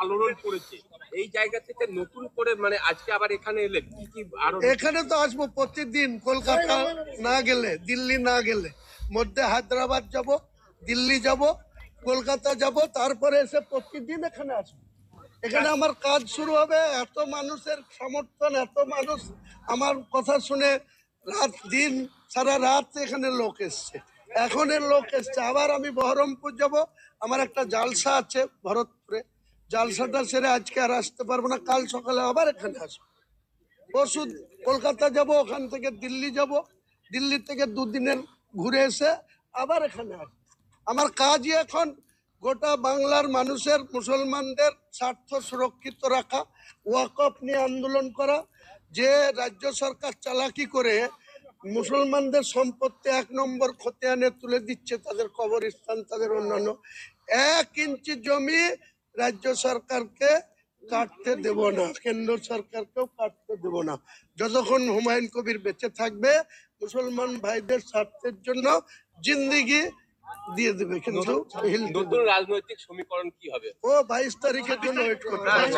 আলোড়ন করেছে এই জায়গা থেকে নতুন করে মানে আজকে আবার এখানে এলে কি কি আরো এখানে তো আসবো প্রতিদিন। কলকাতা না গেলে, দিল্লি না গেলে মধ্যে হায়দ্রাবাদ যাব, দিল্লি যাব, কলকাতা যাব, তারপরে এসে প্রতিদিন এখানে আসবো। এখানে আমার কাজ শুরু হবে। এত মানুষের সমর্থন, এত মানুষ আমার কথা শুনে রাত দিন সারা রাত এখানে লোক এসছে, এখনের লোক এসছে। আবার আমি বহরমপুর যাব, আমার একটা জালসা আছে ভরতপুরে, জালসাটা সেরে আজকে আর আসতে পারবো না, কাল সকালে আবার এখানে আসবো। পরশু কলকাতা যাব, ওখান থেকে দিল্লি যাব, দিল্লি থেকে দুদিনের ঘুরে এসে আবার এখানে আসবো। আমার কাজই এখন গোটা বাংলার মানুষের, মুসলমানদের স্বার্থ সুরক্ষিত রাখা, ওয়াকফ নিয়ে আন্দোলন করা। যে রাজ্য সরকার চালাকি করে মুসলমানদের সম্পত্তি 1 নম্বর খতিয়ানে তুলে দিচ্ছে, তাদের কবরস্থান, তাদের অন্যান্য 1 ইঞ্চি জমি রাজ্য সরকারকে কাটতে দেব না, কেন্দ্র সরকারকেও কাটতে দেব না। যতক্ষণ হুমায়ুন কবির বেঁচে থাকবে মুসলমান ভাইদের স্বার্থের জন্য জিন্দেগি দিয়ে দেবে। কিন্তু নতুন রাজনৈতিক সমীকরণ কি হবে? ও 22 তারিখের জন্য ওয়েট করতে হবে।